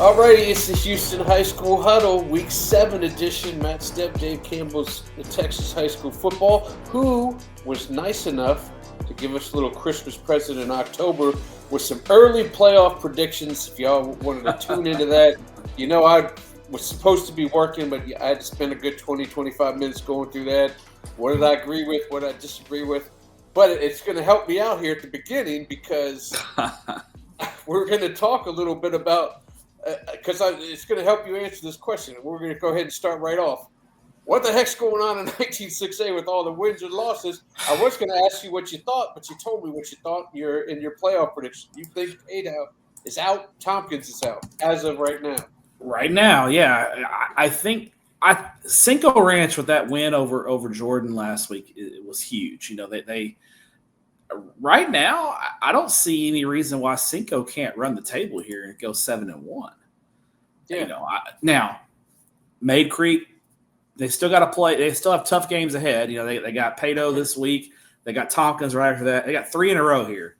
Alrighty, it's the Houston High School Huddle, Week 7 edition. Matt Stepp, Dave Campbell's the Texas High School Football, who was nice enough to give us a little Christmas present in October with some early playoff predictions. If y'all wanted to tune into that, you know I was supposed to be working, but I had to spend a good 20, 25 minutes going through that. What did I agree with? What did I disagree with? But it's going to help me out here at the beginning because we're going to talk a little bit about because it's going to help you answer this question. We're going to go ahead and start right off. What the heck's going on in 19-6A with all the wins and losses? I was going to ask you what you thought, but you told me what you thought in your playoff prediction. You think Ada is out, Tompkins is out as of right now. Right now, yeah. I think Cinco Ranch with that win over Jordan last week, it was huge. You know, they right now, I don't see any reason why Cinco can't run the table here and go 7-1. Yeah. You know, now Maid Creek, they still got to play. They still have tough games ahead. You know, they got Pato this week. They got Tompkins right after that. They got 3 in a row here.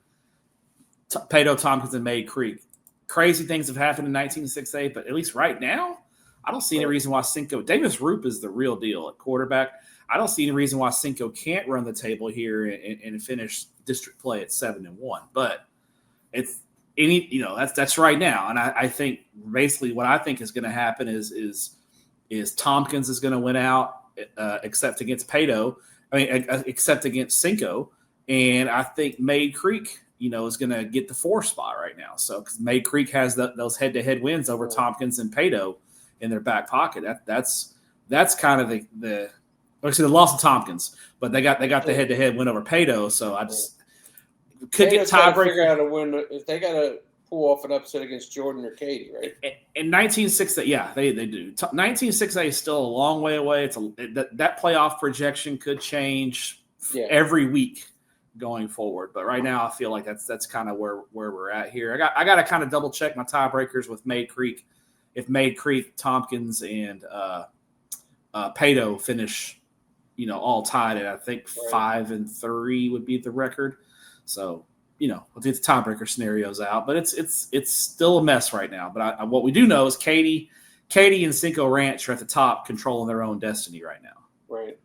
Pato, Tompkins, and Maid Creek. Crazy things have happened in 19-6A, but at least right now, I don't see any reason why Cinco. Davis Roop is the real deal at quarterback. I don't see any reason why Cinco can't run the table here and finish district play at 7-1. But it's that's right now, and I think basically what I think is going to happen is Tompkins is going to win out, except against Pato. Except against Cinco, and I think Maid Creek, is going to get the 4 spot right now. So because Maid Creek has those head-to-head wins over Tompkins and Pato in their back pocket. That's kind of the loss of Tompkins, but they got the head-to-head win over Pato. So I just could get tiebreaker. Figure out a win if they got to pull off an upset against Jordan or Katy, right? In 19-6A, yeah, they do. 19-6A is still a long way away. That playoff projection could change every week going forward, but right now I feel like that's kind of where we're at here. I got to kind of double check my tiebreakers with Maid Creek. If Maid Creek, Tompkins, and Pato finish, all tied at I think 5-3 would be the record. So we'll get the tiebreaker scenarios out, but it's still a mess right now. But what we do know is Katy and Cinco Ranch are at the top, controlling their own destiny right now. Right.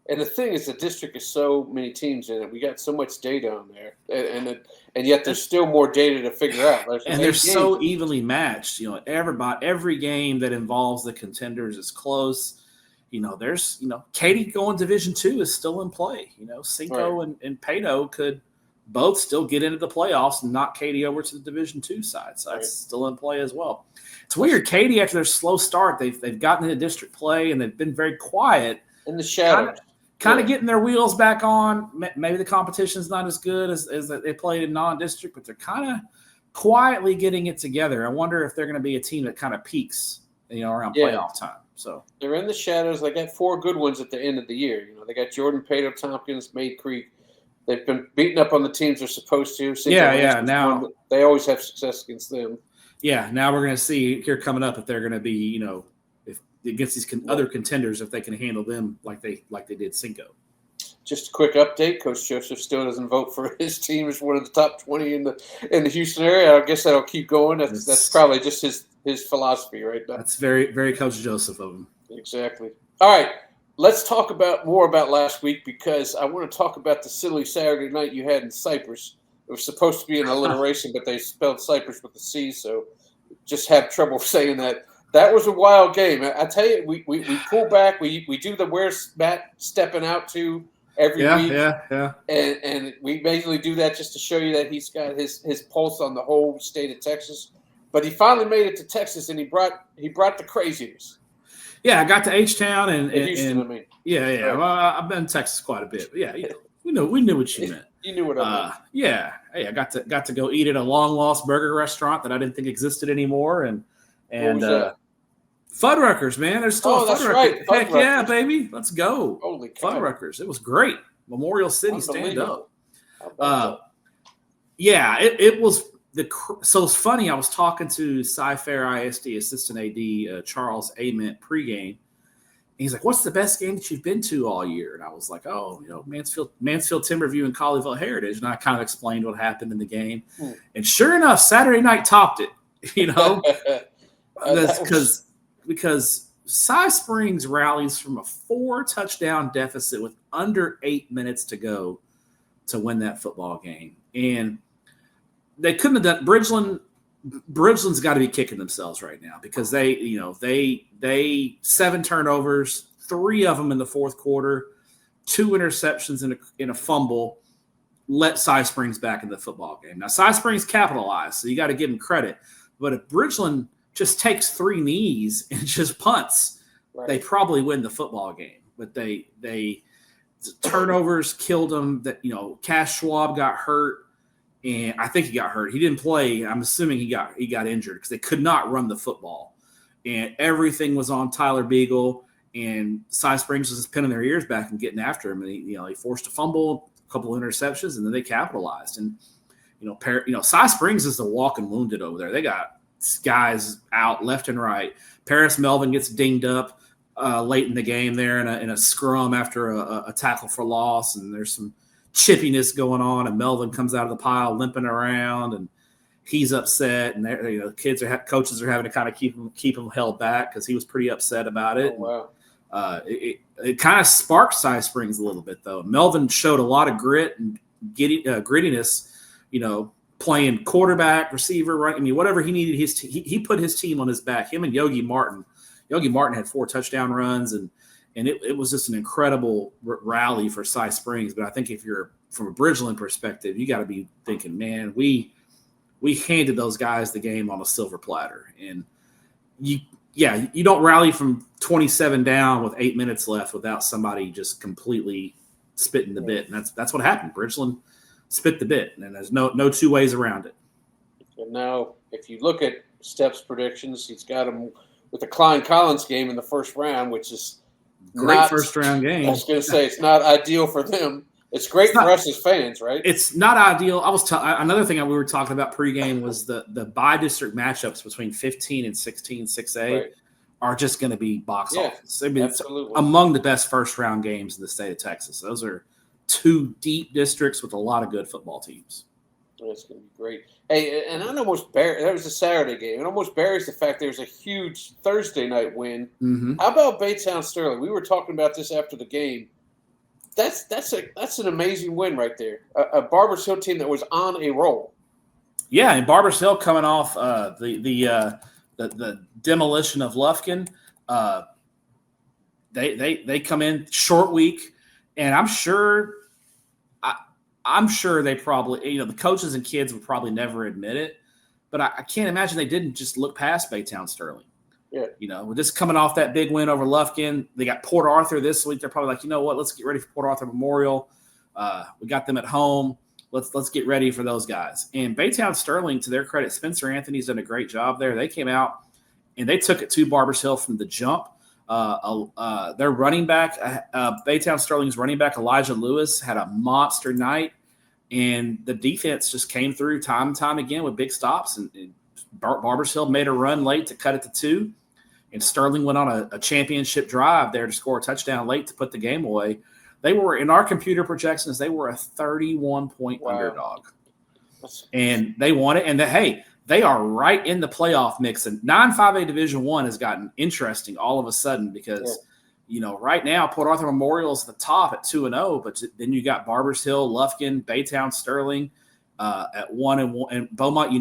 And the thing is, the district is so many teams in it. We got so much data on there, and yet there's still more data to figure out. And they're so evenly matched. Every game that involves the contenders is close. There's Katy going Division II is still in play. Cinco and Pato could both still get into the playoffs and knock Katy over to the Division II side. So that's still in play as well. It's weird. Katy, after their slow start, they've gotten into district play and they've been very quiet in the shadows. Kind of getting their wheels back on. Maybe the competition's not as good as they played in non-district, but they're kind of quietly getting it together. I wonder if they're going to be a team that kind of peaks, around playoff time. So they're in the shadows. They got 4 good ones at the end of the year. They got Jordan, Pato, Tompkins, Maid Creek. They've been beating up on the teams they're supposed to. Now they always have success against them. Yeah, now we're going to see here coming up if they're going to be, if against these other contenders, if they can handle them like they did Cinco. Just a quick update: Coach Joseph still doesn't vote for his team as one of the top 20 in the Houston area. I guess that'll keep going. That's probably just his philosophy right now. That's very, very Coach Joseph of him. Exactly. All right, let's talk more about last week because I want to talk about the silly Saturday night you had in Cypress. It was supposed to be an alliteration, but they spelled Cypress with a C, so just have trouble saying that. That was a wild game. I tell you, we pull back. We do the where's Matt stepping out to every week. Yeah. And we basically do that just to show you that he's got his pulse on the whole state of Texas. But he finally made it to Texas, and he brought the craziness. Yeah, I got to H-Town and Houston. I mean, yeah. Right. Well, I've been in Texas quite a bit. But yeah, we knew what you meant. You knew what I meant. Yeah. Hey, I got to go eat at a long lost burger restaurant that I didn't think existed anymore, and Fuddruckers, man. There's still that's Fuddruckers. right. Heck yeah, baby. Let's go. Holy cow. Fuddruckers. It was great. Memorial City, stand up. It was so it's funny. I was talking to Cy-Fair ISD assistant AD Charles Ament pregame. He's like, "What's the best game that you've been to all year?" And I was like, "Oh, Mansfield Timberview and Colleyville Heritage." And I kind of explained what happened in the game. And sure enough, Saturday night topped it. You know, Was, because Cy Springs rallies from a 4-touchdown deficit with under 8 minutes to go to win that football game, and they couldn't have done. Bridgeland's got to be kicking themselves right now because they 7 turnovers, 3 of them in the fourth quarter, 2 interceptions in a fumble, let Cy Springs back in the football game. Now Cy Springs capitalized, so you got to give them credit. But if Bridgeland just takes 3 knees and just punts, right. They probably win the football game. But they turnovers killed them. That Cash Schwab got hurt. And I think he got hurt. He didn't play. I'm assuming he got injured because they could not run the football. And everything was on Tyler Beagle. And Cy Springs was just pinning their ears back and getting after him. And he forced a fumble, a couple of interceptions, and then they capitalized. And Cy Springs is the walking wounded over there. They got guys out left and right. Paris Melvin gets dinged up late in the game there in a scrum after a tackle for loss, and there's some chippiness going on, and Melvin comes out of the pile limping around, and he's upset, and coaches are having to kind of keep him held back because he was pretty upset about it. Oh, wow. It kind of sparked Cy Springs a little bit though. Melvin showed a lot of grit and grittiness, playing quarterback, receiver, right? I mean, whatever he needed, he put his team on his back. Him and Yogi Martin. Yogi Martin had 4 touchdown runs, and it was just an incredible rally for Cy Springs. But I think if you're from a Bridgeland perspective, you got to be thinking, man, we handed those guys the game on a silver platter. And you don't rally from 27 down with 8 minutes left without somebody just completely spitting the bit. And that's what happened. Bridgeland spit the bit, and there's no 2 ways around it. And now, if you look at Stepp's predictions, he's got him with the Klein Collins game in the first round, which is great first round game. I was going to say it's not ideal for them. It's great for us as fans, right? It's not ideal. Another thing we were talking about pregame was the bi-district matchups between 15 and 16, 6A right. are just going to be box office. I mean, absolutely. It's among the best first round games in the state of Texas. Those are 2 deep districts with a lot of good football teams. That's going to be great. Hey, and that was a Saturday game. It almost buries the fact there's a huge Thursday night win. Mm-hmm. How about Baytown Sterling? We were talking about this after the game. That's an amazing win right there. A Barbers Hill team that was on a roll. Yeah, and Barbers Hill coming off the demolition of Lufkin. They come in short week, and I'm sure they probably, the coaches and kids would probably never admit it, but I can't imagine they didn't just look past Baytown Sterling. Yeah. We're just coming off that big win over Lufkin. They got Port Arthur this week. They're probably like, you know what, let's get ready for Port Arthur Memorial. We got them at home. Let's get ready for those guys. And Baytown Sterling, to their credit, Spencer Anthony's done a great job there. They came out and they took it to Barbers Hill from the jump. Their running back, Baytown Sterling's running back, Elijah Lewis, had a monster night. And the defense just came through time and time again with big stops. And Barbers Hill made a run late to cut it to 2. And Sterling went on a championship drive there to score a touchdown late to put the game away. They were, in our computer projections, they were a 31-point underdog. And they won it. And they are right in the playoff mix. And 9-5A Division I has gotten interesting all of a sudden because right now Port Arthur Memorial is at the top at 2-0, but then you got Barbers Hill, Lufkin, Baytown Sterling at 1-1, and Beaumont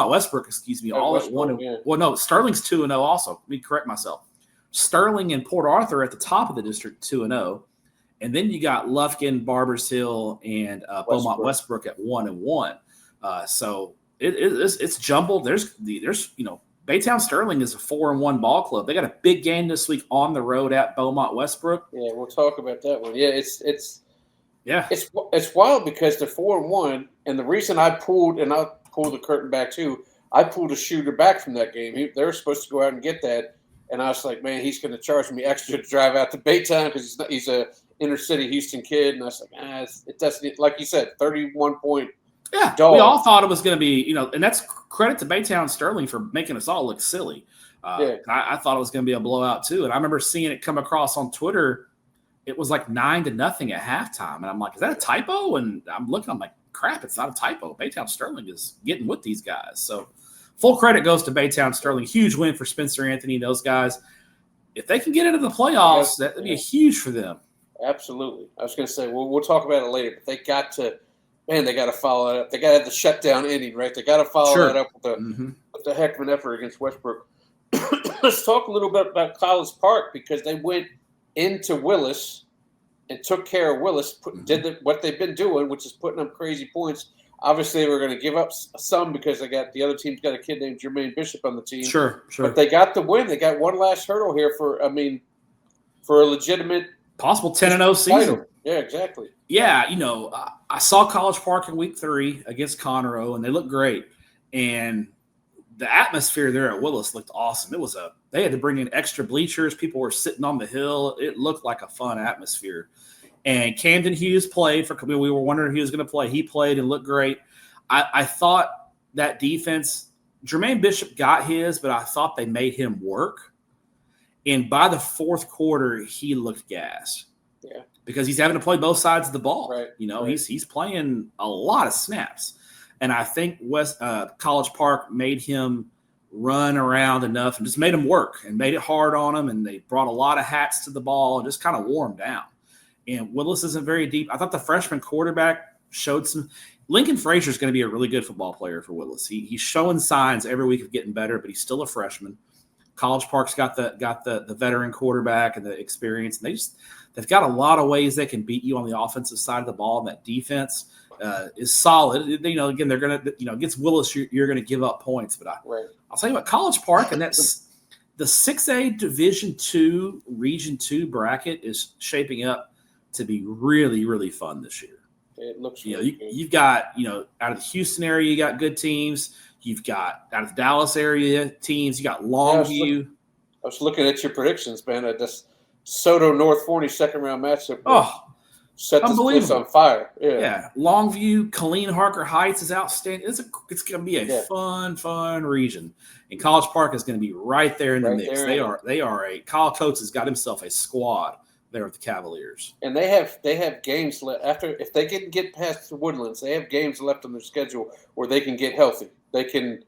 Westbrook, all at 1. Yeah. Well, no, Sterling's 2-0 also. Let me correct myself. Sterling and Port Arthur at the top of the district 2-0, and then you got Lufkin, Barbers Hill, and Beaumont Westbrook at 1-1. So it's jumbled. There's Baytown Sterling is a 4-1 ball club. They got a big game this week on the road at Beaumont Westbrook. Yeah, we'll talk about that one. Yeah, it's wild because they're 4-1, and the reason I'll pull the curtain back too. I pulled a shooter back from that game. They were supposed to go out and get that, and I was like, man, he's going to charge me extra to drive out to Baytown because he's a inner city Houston kid, and I was like, it doesn't, like you said, 31-point. Yeah, dog. We all thought it was going to be, and that's credit to Baytown Sterling for making us all look silly. I thought it was going to be a blowout too, and I remember seeing it come across on Twitter. It was like 9-0 at halftime, and I'm like, is that a typo? And I'm looking, I'm like, crap, it's not a typo. Baytown Sterling is getting with these guys. So full credit goes to Baytown Sterling. Huge win for Spencer Anthony, those guys. If they can get into the playoffs, that would be huge for them. Absolutely. I was going to say, we'll talk about it later, but they got to follow it up. They got to have the shutdown inning, right? They got to follow that up with the heck of an effort against Westbrook. Let's talk a little bit about College Park because they went into Willis and took care of Willis, did what they've been doing, which is putting up crazy points. Obviously, they were going to give up some because the other team's got a kid named Jermaine Bishop on the team. Sure. But they got the win. They got one last hurdle here for a legitimate possible 10-0 season. Title. Yeah, exactly. Yeah, I saw College Park in week 3 against Conroe, and they looked great. And the atmosphere there at Willis looked awesome. They had to bring in extra bleachers. People were sitting on the hill. It looked like a fun atmosphere. And Camden Hughes played we were wondering if he was going to play. He played and looked great. I thought that defense, Jermaine Bishop got his, but I thought they made him work. And by the fourth quarter, he looked gassed. Yeah. Because he's having to play both sides of the ball. Right. He's playing a lot of snaps. And I think College Park made him run around enough and just made him work and made it hard on him. And they brought a lot of hats to the ball and just kind of wore him down. And Willis isn't very deep. I thought the freshman quarterback showed some – Lincoln Frazier is going to be a really good football player for Willis. He's showing signs every week of getting better, but he's still a freshman. College Park's got the veteran quarterback and the experience. And they've got a lot of ways they can beat you on the offensive side of the ball. And that defense is solid. Again, they're going to, against Willis, you're going to give up points. But I'll tell you what, College Park, and that's the 6A Division II, Region 2 bracket is shaping up to be really, really fun this year. It looks you've got, out of the Houston area, you got good teams. You've got out of the Dallas area teams. You got Longview. I was looking at your predictions, man. This Soto North Forney second round matchup. Set this place on fire. Yeah. Longview, Colleen Harker Heights is outstanding. It's going to be a fun region. And College Park is going to be right there in the mix. They are Kyle Coates has got himself a squad there with the Cavaliers. And they have games left if they can get past the Woodlands, they have games left on their schedule where they can get healthy. They can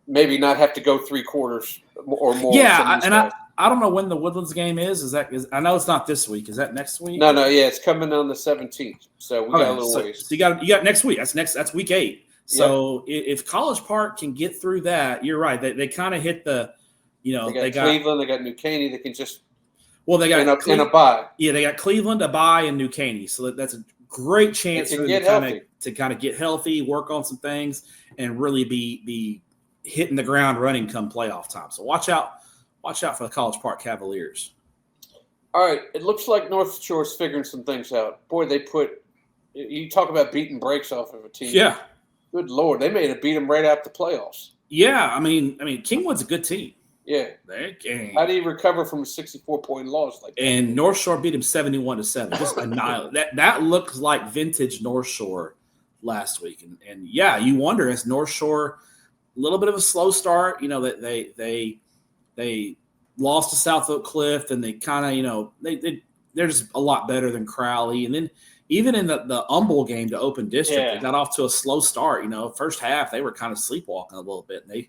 maybe not have to go 3 quarters or more. Yeah, and I don't know when the Woodlands game is. I know it's not this week. Is that next week? No, it's coming on the 17th. So we got a little ways. So you got next week. That's week 8. So if College Park can get through that, you're right. They kind of hit the, they got Cleveland, they got New Caney. They can just they got in a bye. Yeah, they got Cleveland, a bye, and New Caney. So that's a great chance for them to kind of get healthy, work on some things, and really be hitting the ground running come playoff time. So watch out for the College Park Cavaliers. All right, it looks like North Shore's figuring some things out. Boy, you talk about beating breaks off of a team. Yeah. Good Lord, they may have beat them right out the playoffs. Yeah, I mean, Kingwood's a good team. Yeah. How do you recover from a 64-point loss like that? And North Shore beat him 71-7. Just annihilate. That looks like vintage North Shore last week. And you wonder, is North Shore a little bit of a slow start? That they lost to South Oak Cliff, and they kind of, they're just a lot better than Crowley. And then even in the Humble game to open district, they got off to a slow start. First half they were kind of sleepwalking a little bit. And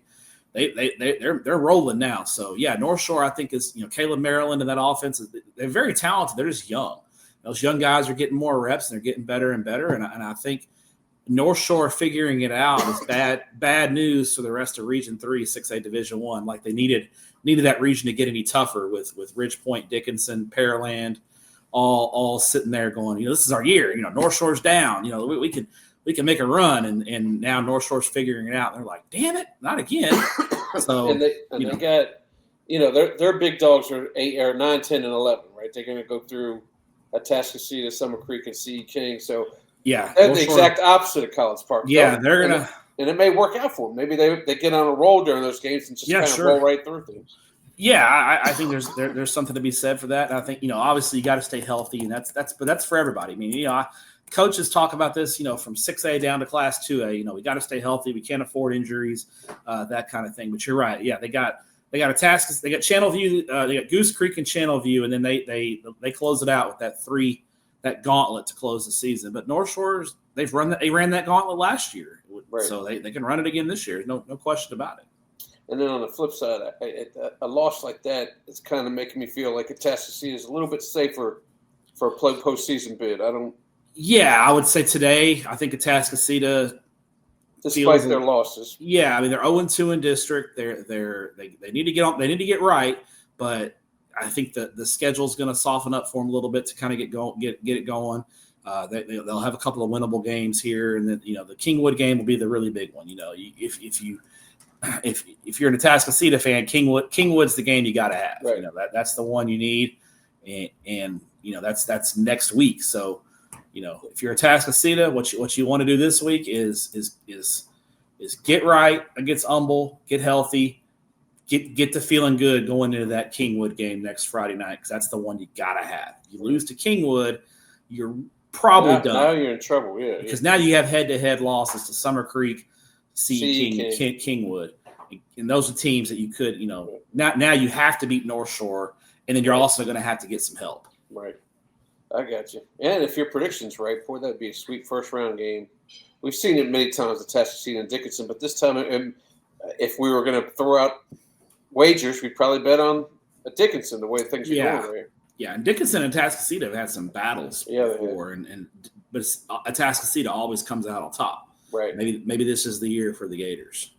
they're rolling now. So North Shore I think is Caleb Maryland and that offense they're very talented. They're just young. Those young guys are getting more reps and they're getting better and better. And I think North Shore figuring it out is bad news for the rest of Region 3, 6A Division I. Like they needed that region to get any tougher with Ridge Point, Dickinson, Pearland, all sitting there going, this is our year. North Shore's down. We can make a run, and now North Shore's figuring it out. And they're like, damn it, not again. So they got, their big dogs are 8 or 9, 10, and 11, right? They're going to go through Atascocita, Summer Creek, and C.E. King. So they're the exact opposite of College Park. Yeah, they're gonna, and it may work out for them. Maybe they get on a roll during those games and just kind of roll right through things. Yeah, I think there's something to be said for that. And I think obviously you got to stay healthy, and that's for everybody. I mean, coaches talk about this, from 6A down to Class 2A. We got to stay healthy. We can't afford injuries, that kind of thing. But you're right. Yeah, they got a task. They got Channelview. They got Goose Creek and Channelview, and then they close it out with that gauntlet to close the season. But North Shores, they ran that gauntlet last year, so they can run it again this year. No question about it. And then on the flip side, a loss like that is kind of making me feel like Atascocita is a little bit safer for a postseason bid. Yeah, I would say today, I think Atascocita, despite their losses. Yeah, I mean they're 0-2 in district. They need to get on. They need to get right, but I think the schedule is going to soften up for them a little bit to kind of get it going. They'll have a couple of winnable games here, and then the Kingwood game will be the really big one. If you're an Atascocita fan, Kingwood's the game you got to have. Right. That's the one you need, and that's next week. So if you're Atascocita, what you want to do this week is get right against Humble, get healthy, get to feeling good going into that Kingwood game next Friday night, because that's the one you got to have. You lose to Kingwood, you're probably done. Now you're in trouble, yeah. Because now you have head-to-head losses to Summer Creek, Kingwood. And those are teams that you could, now you have to beat North Shore, and then you're also going to have to get some help. Right. I got you. And if your prediction's right, boy, that'd be a sweet first-round game. We've seen it many times, Atascocita and Dickinson, but this time, if we were going to throw out wagers, we'd probably bet on Dickinson, the way things are going there. Yeah, and Dickinson and Atascocita have had some battles before, but Atascocita always comes out on top. Right. Maybe this is the year for the Gators.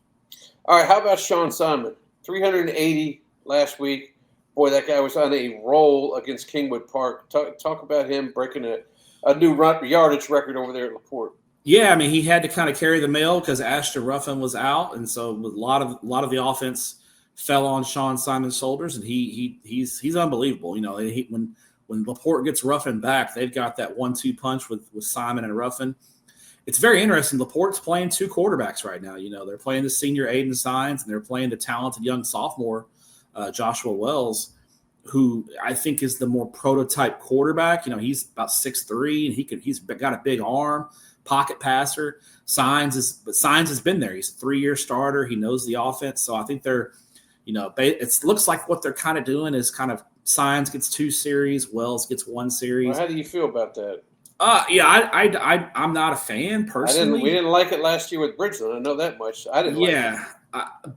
All right, how about Sean Simon? 380 last week. Boy, that guy was on a roll against Kingwood Park. Talk about him breaking a new yardage record over there at LaPorte. Yeah, I mean, he had to kind of carry the mail because Ashton Ruffin was out, and so a lot of the offense fell on Sean Simon's shoulders, and he's unbelievable. When LaPorte gets Ruffin back, they've got that 1-2 punch with Simon and Ruffin. It's very interesting. LaPorte's playing two quarterbacks right now. They're playing the senior Aiden Sines, and they're playing the talented young sophomore Joshua Wells, who I think is the more prototype quarterback. He's about 6'3", and he's got a big arm, pocket passer. Sines has been there. He's a 3-year starter. He knows the offense. So I think they're, it looks like what they're kind of doing is kind of Sines gets 2 series, Wells gets 1 series. Well, how do you feel about that? I'm not a fan personally. We didn't like it last year with Bridgeland. I know that much. I didn't. Yeah,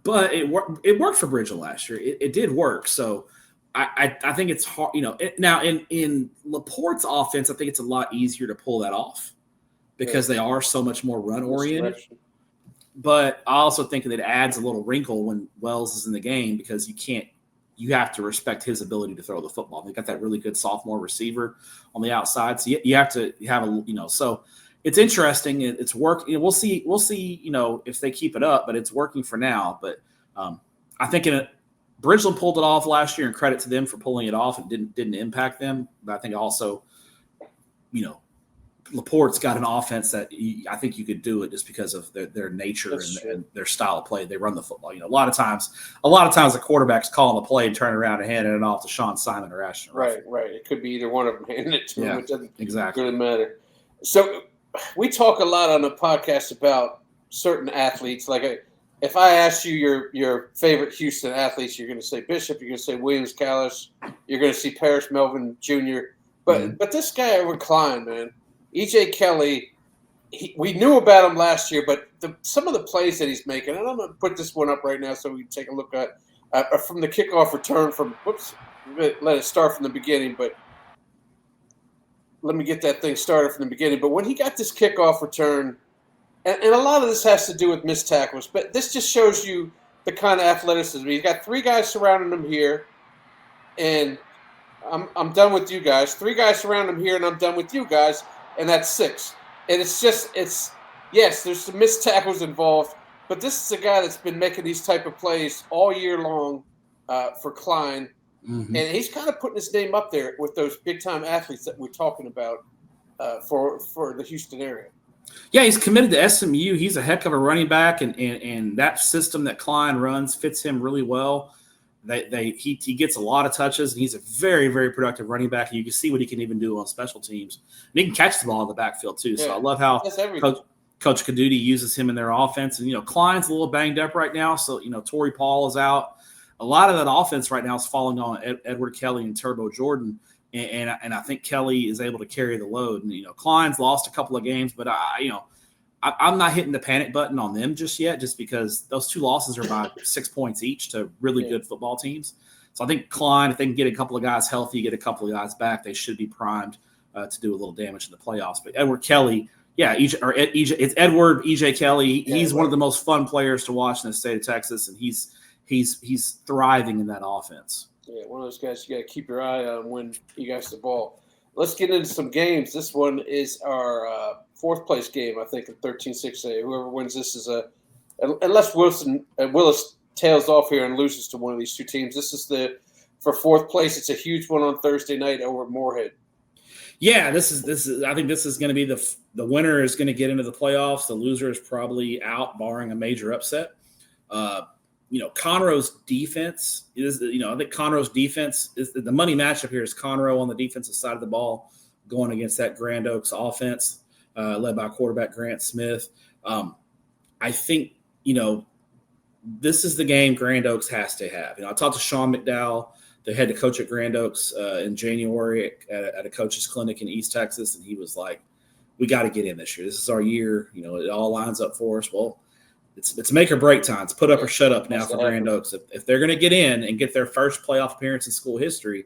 but it worked for Bridgeland last year. It did work. So I think it's hard. Now in LaPorte's offense, I think it's a lot easier to pull that off because they are so much more run oriented. But I also think that it adds a little wrinkle when Wells is in the game because you have to respect his ability to throw the football. They got that really good sophomore receiver on the outside. So you have to have so it's interesting. It's working. We'll see, if they keep it up, but it's working for now. But I think Bridgeland pulled it off last year, and credit to them for pulling it off. It didn't impact them. But I think also, LaPorte's got an offense that I think you could do it just because of their nature and their style of play. They run the football. A lot of times the quarterback's calling the play and turning around and handing it off to Sean Simon or Ashton. Right. It could be either one of them handing it to him. It doesn't really matter. So we talk a lot on the podcast about certain athletes. Like if I ask you your favorite Houston athletes, you're going to say Bishop. You're going to say Williams Callis. You're going to see Parrish Melvin Jr. But this guy over Klein, man. E.J. Kelly, we knew about him last year, but some of the plays that he's making, and I'm going to put this one up right now so we can take a look at from the kickoff return let it start from the beginning, but let me get that thing started from the beginning. But when he got this kickoff return, and a lot of this has to do with missed tackles, but this just shows you the kind of athleticism. He's got 3 guys surrounding him here, and I'm done with you guys. 3 guys surrounding him here, and I'm done with you guys. And that's 6. And yes, there's some missed tackles involved, but this is a guy that's been making these type of plays all year long for Klein. Mm-hmm. And he's kind of putting his name up there with those big-time athletes that we're talking about for the Houston area. Yeah, he's committed to SMU. He's a heck of a running back, and that system that Klein runs fits him really well. He gets a lot of touches, and he's a very, very productive running back. And you can see what he can even do on special teams. And he can catch the ball in the backfield too. Yeah, so I love how Coach Caduti uses him in their offense. And Klein's a little banged up right now, so Torrey Paul is out. A lot of that offense right now is falling on Edward Kelly and Turbo Jordan, and I think Kelly is able to carry the load. And Klein's lost a couple of games, but I I'm not hitting the panic button on them just yet, just because those 2 losses are by 6 points each to really good football teams. So I think Klein, if they can get a couple of guys healthy, get a couple of guys back, they should be primed to do a little damage in the playoffs. But Edward Kelly, it's Edward EJ Kelly. He's one of the most fun players to watch in the state of Texas, and he's thriving in that offense. Yeah, one of those guys you got to keep your eye on when you guys the ball. Let's get into some games. This one is our 4th place game, I think, in 13-6A. Whoever wins this is unless Willis tails off here and loses to one of these 2 teams. This is for 4th place. It's a huge one on Thursday night over at Moorhead. Yeah, this is. I think this is going to be the winner is going to get into the playoffs. The loser is probably out, barring a major upset. Conroe's defense is. I think Conroe's defense is the money matchup here. Is Conroe on the defensive side of the ball going against that Grand Oaks offense led by quarterback Grant Smith. I think this is the game Grand Oaks has to have. I talked to Sean McDowell, the head coach at Grand Oaks in January at a coach's clinic in East Texas, and he was like, "We got to get in this year. This is our year. It all lines up for us." Well, it's make or break time. It's put up or shut up now for Grand Oaks. If they're going to get in and get their first playoff appearance in school history,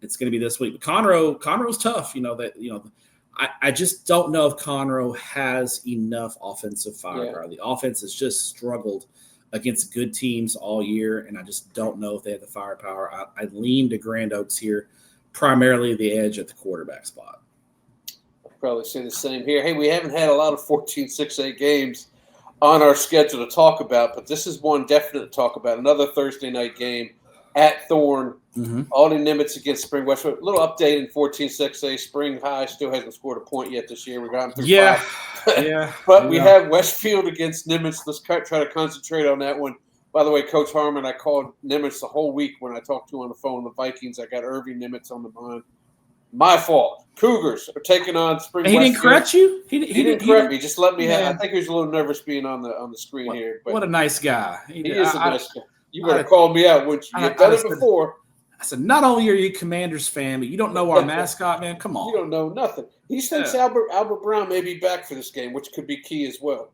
it's going to be this week. But Conroe's tough. I just don't know if Conroe has enough offensive firepower. The offense has just struggled against good teams all year, and I just don't know if they have the firepower. I lean to Grand Oaks here, primarily the edge at the quarterback spot. I'll probably say the same here. Hey, we haven't had a lot of 14-6A games on our schedule to talk about, but this is one definite to talk about. Another Thursday night game at Thorne. Aldi Nimitz against Spring Westwood. A little update in 14-6A. Spring High still hasn't scored a point yet this year. We've gotten through 5. But we have Westfield against Nimitz. Let's try to concentrate on that one. By the way, Coach Harmon, I called Nimitz the whole week when I talked to him on the phone. The Vikings, I got Irving Nimitz on the mind. My fault. Cougars are taking on Spring Westfield. He didn't correct you? He didn't correct me. Just let me have. I think he was a little nervous being on the screen here. But what a nice guy. He is a nice guy. You would have called me out, wouldn't you? You've done it before. I said, not only are you Commanders fan, but you don't know our mascot, man. Come on. You don't know nothing. He thinks Albert Brown may be back for this game, which could be key as well.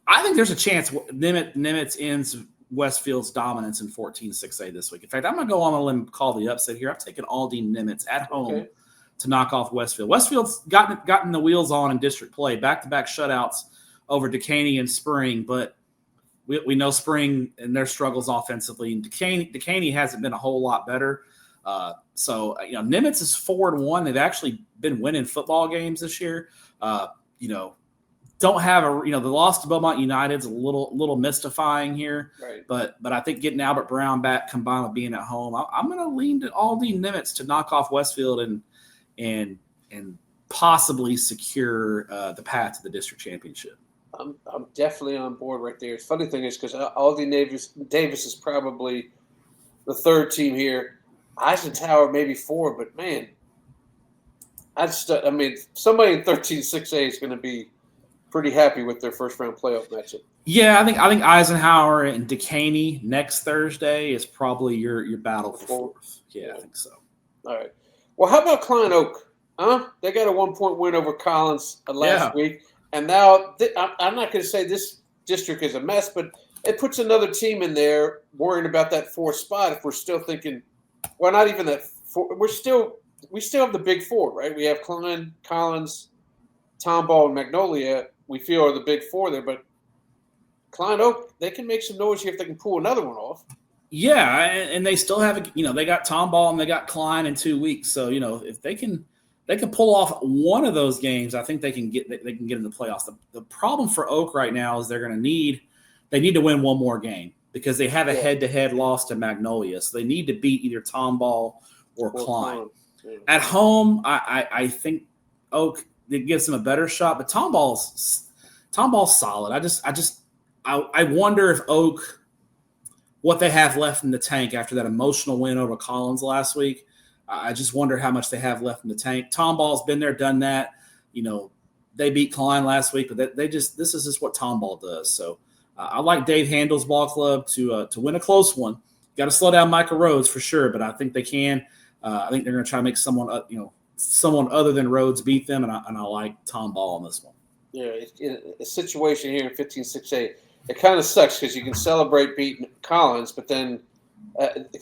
I think there's a chance Nimitz ends Westfield's dominance in 14-6A this week. In fact, I'm going to go on a limb and call the upset here. I've taken Aldi Nimitz at home to knock off Westfield. Westfield's gotten the wheels on in district play, back-to-back shutouts over Decaney and Spring, but we know Spring and their struggles offensively, and Decaney hasn't been a whole lot better. So Nimitz is 4-1. They've actually been winning football games this year. Don't have the loss to Beaumont United's a little mystifying here. Right. But I think getting Albert Brown back combined with being at home, I'm going to lean to Aldi Nimitz to knock off Westfield and possibly secure the path to the district championship. I'm definitely on board right there. The funny thing is because Aldi Davis is probably the 3rd team here. Eisenhower maybe 4, but man, somebody in 13-6A is going to be pretty happy with their first round playoff matchup. Yeah, I think Eisenhower and Decaney next Thursday is probably your battle for 4th. Yeah, I think so. All right. Well, how about Klein Oak? They got a 1-point win over Collins last week. And now I'm not going to say this district is a mess, but it puts another team in there worrying about that 4th spot. If we're still thinking, well, not even that 4. We still have the big 4, right? We have Klein, Collins, Tomball, and Magnolia. We feel are the big 4 there, but Klein Oak, they can make some noise here if they can pull another one off. Yeah, and they still have they got Tomball and they got Klein in 2 weeks. So if they can pull off one of those games, I think they can get in the playoffs. The problem for Oak right now is they need to win one more game because they have a head-to-head loss to Magnolia. So they need to beat either Tomball or Klein. Yeah. At home, I think Oak it gives them a better shot, but Tomball's solid. I wonder if Oak what they have left in the tank after that emotional win over Collins last week. I just wonder how much they have left in the tank. Tomball's been there, done that. They beat Klein last week, but this is just what Tomball does. So I like Dave Handel's ball club to win a close one. Got to slow down Micah Rhodes for sure, but I think they can. I think they're going to try to make someone other than Rhodes beat them, and I like Tomball on this one. a situation here in 15-6A, it kind of sucks because you can celebrate beating Collins, but then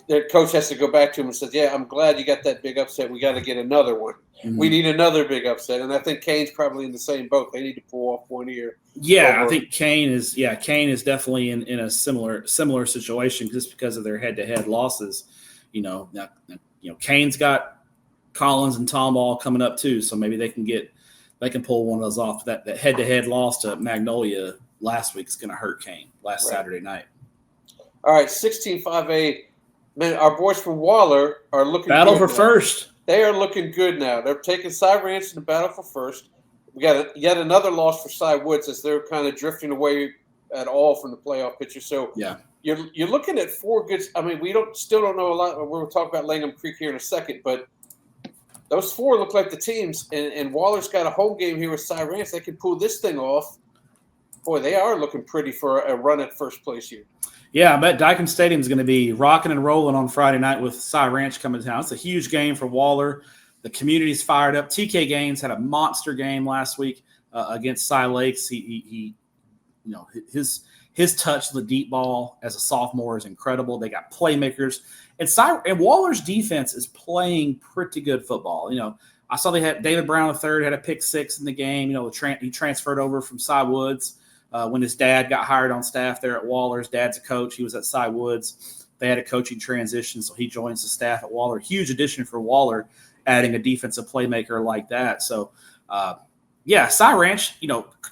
their coach has to go back to him and says, "Yeah, I'm glad you got that big upset. We got to get another one. Mhm. We need another big upset." And I think Kane's probably in the same boat. They need to pull off one here. Yeah, I think Kane is definitely in a similar situation just because of their head-to-head losses. Now, Kane's got Collins and Tomball coming up too, so maybe they can pull one of those off. That head-to-head loss to Magnolia last week is going to hurt Kane Saturday night. All right, 16-5A. Man, our boys from Waller are looking battle good for now. first. They are looking good now. They're taking Cy Ranch in the battle for first. We got yet another loss for Cy Woods as they're kind of drifting away at all from the playoff picture. So yeah, you're looking at four good. I mean, we still don't know a lot. We're talking about Langham Creek here in a second, but those four look like the teams. And Waller's got a home game here with Cy Ranch. They can pull this thing off. Boy, they are looking pretty for a run at first place here. Yeah, I bet Dyken Stadium is going to be rocking and rolling on Friday night with Cy Ranch coming to town. It's a huge game for Waller. The community's fired up. TK Gaines had a monster game last week against Cy Lakes. He his touch of the deep ball as a sophomore is incredible. They got playmakers, and Waller's defense is playing pretty good football. I saw they had David Brown III had a pick six in the game. He transferred over from Cy Woods. When his dad got hired on staff there at Waller. His dad's a coach. He was at Cy Woods. They had a coaching transition, so he joins the staff at Waller. Huge addition for Waller, adding a defensive playmaker like that. So, Cy Ranch,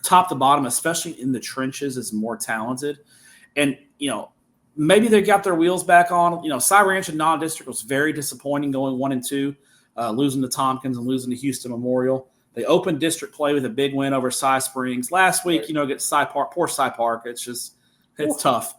top to bottom, especially in the trenches, is more talented. And, maybe they got their wheels back on. Cy Ranch in non-district was very disappointing going 1-2, losing to Tompkins and losing to Houston Memorial. They opened district play with a big win over Cy Springs. Last week, against Cy Park, poor Cy Park. It's tough.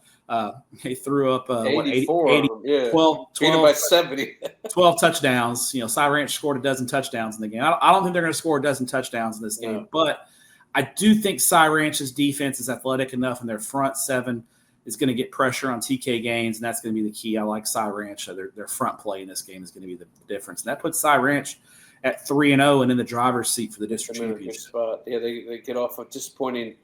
They threw up 84, 12 by 70. 12 touchdowns. Cy Ranch scored a dozen touchdowns in the game. I don't think they're going to score a dozen touchdowns in this game, but I do think Cy Ranch's defense is athletic enough, and their front seven is going to get pressure on TK Gaines, and that's going to be the key. I like Cy Ranch. Their front play in this game is going to be the difference, and that puts Cy Ranch at 3-0 and in the driver's seat for the district championship. Spot. Yeah, they get off a disappointing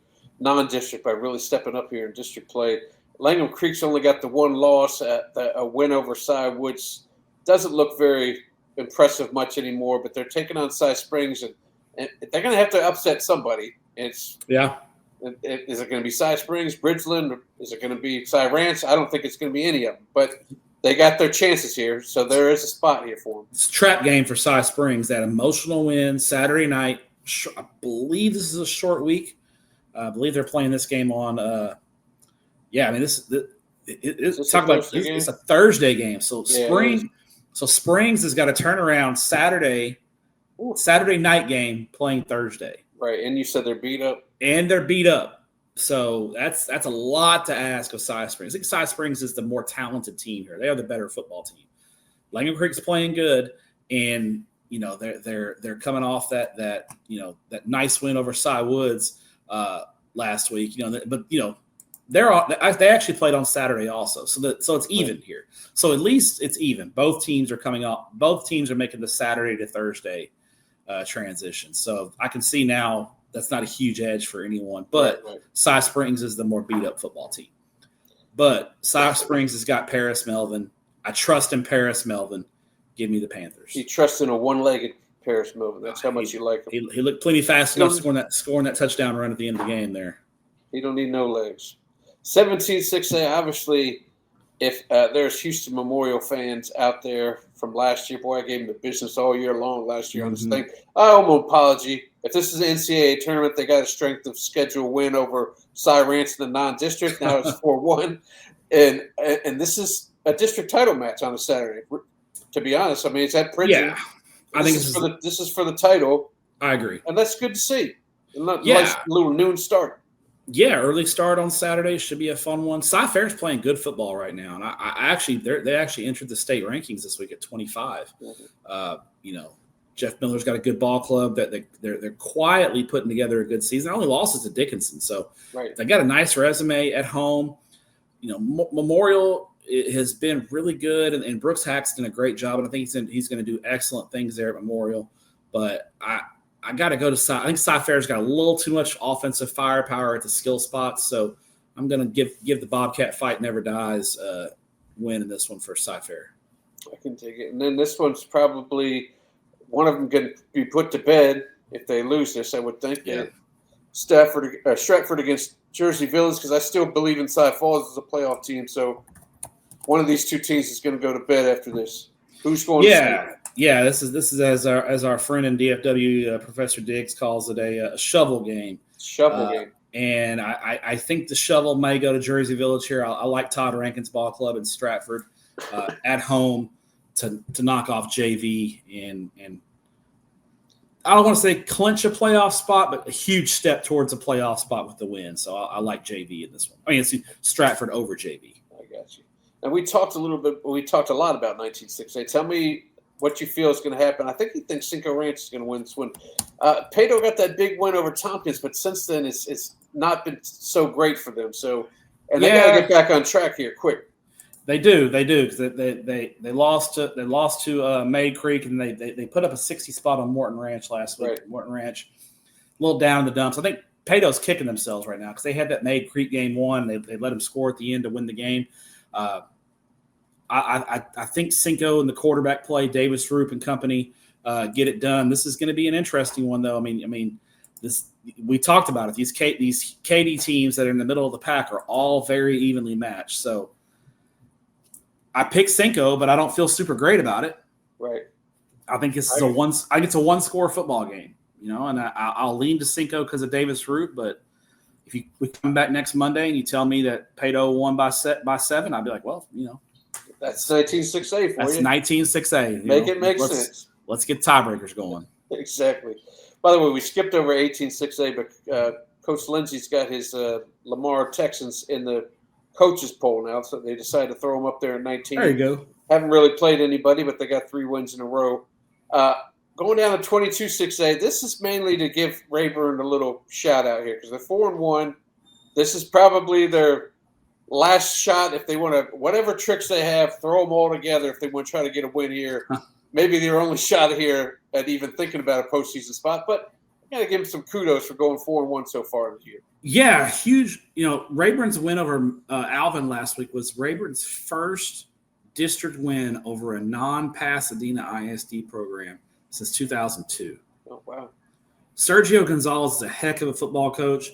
non-district by really stepping up here in district play. Langham Creek's only got the one loss at a win over Cy Woods. Doesn't look very impressive much anymore, but they're taking on Cy Springs, and they're going to have to upset somebody. Is it going to be Cy Springs, Bridgeland, or is it going to be Cy Ranch? I don't think it's going to be any of them, but they got their chances here, so there is a spot here for them. It's a trap game for Cy Springs. That emotional win Saturday night. I believe this is a short week. I believe they're playing this game on. It's a Thursday game. So Springs has got to turn around Saturday night game playing Thursday. Right, and you said they're beat up. So that's a lot to ask of Cy Springs. I think Cy Springs is the more talented team here. They are the better football team. Langham Creek's playing good, and they're coming off that nice win over Cy Woods last week. They actually played on Saturday also, so it's even here. So at least it's even. Both teams are coming off. Both teams are making the Saturday to Thursday transition. So I can see now. That's not a huge edge for anyone, but right. Cy Springs is the more beat-up football team. But Cy Springs has got Paris Melvin. I trust in Paris Melvin. Give me the Panthers. You trust in a one-legged Paris Melvin. That's how much you like him. He looked plenty fast enough scoring that touchdown run at the end of the game there. He don't need no legs. 17-6A, obviously, if there's Houston Memorial fans out there from last year, boy, I gave them the business all year long last year on this thing. I owe them an apology. If this is an NCAA tournament, they got a strength of schedule win over Cy Ranch in the non-district. Now it's 4-1. And this is a district title match on a Saturday. To be honest, I mean, it's at Princeton. Yeah. I think this is for the title. I agree. And that's good to see. Nice little noon start. Yeah, early start on Saturday should be a fun one. Cy Fair's playing good football right now, and they actually entered the state rankings this week at 25. Jeff Miller's got a good ball club that they're quietly putting together a good season. Only lost to Dickinson, so they got a nice resume at home. Memorial has been really good, and Brooks Hack's done a great job, and I think he's going to do excellent things there at Memorial. But I got to go to Cy. I think Cy Fair's got a little too much offensive firepower at the skill spots, so I'm going to give the Bobcat fight never dies win in this one for Cy Fair. I can take it. And then this one's probably one of them going to be put to bed if they lose this, I would think. Yeah. Stratford against Jersey Village, because I still believe in Cy Falls as a playoff team. So one of these two teams is going to go to bed after this. Who's going to sleep? Yeah, this is as our friend in DFW, Professor Diggs calls it a shovel game. Shovel game. And I think the shovel may go to Jersey Village here. I like Todd Rankin's ball club in Stratford at home to knock off JV and I don't want to say clinch a playoff spot, but a huge step towards a playoff spot with the win. So I like JV in this one. I mean, it's Stratford over JV. I got you. And we talked a lot about 1968. Tell me what you feel is going to happen. I think he thinks Cinco Ranch is going to win this one. Pato got that big win over Tompkins, but since then it's not been so great for them. So, and they got to get back on track here quick. They do, because they lost to Maid Creek, and they put up a 60 spot on Morton Ranch last week. Right. Morton Ranch, a little down in the dumps. I think Pato's kicking themselves right now because they had that Maid Creek game won. They let them score at the end to win the game. I think Cinco and the quarterback play, Davis Roop and company, get it done. This is going to be an interesting one, though. I mean, this we talked about it. These KD teams that are in the middle of the pack are all very evenly matched. So I picked Cinco, but I don't feel super great about it. Right. I think this is a one-score football game, and I'll lean to Cinco because of Davis Roop. But if we come back next Monday and you tell me that Pato won by 7, I'd be like, well, that's 19-6A for you. That's 19-6A. Make it make sense. Let's get tiebreakers going. Exactly. By the way, we skipped over 18-6A, but Coach Lindsey's got his Lamar Texans in the coaches poll now, so they decided to throw them up there at 19. There you go. Haven't really played anybody, but they got 3 wins in a row. Going down to 22-6A, this is mainly to give Rayburn a little shout out here because they're 4-1. This is probably their last shot if they want to, whatever tricks they have, throw them all together if they want to try to get a win here. Maybe their only shot here at even thinking about a postseason spot, but I got to give them some kudos for going 4-1 so far this year. Yeah, huge. Rayburn's win over Alvin last week was Rayburn's first district win over a non-Pasadena ISD program since 2002. Oh, wow. Sergio Gonzalez is a heck of a football coach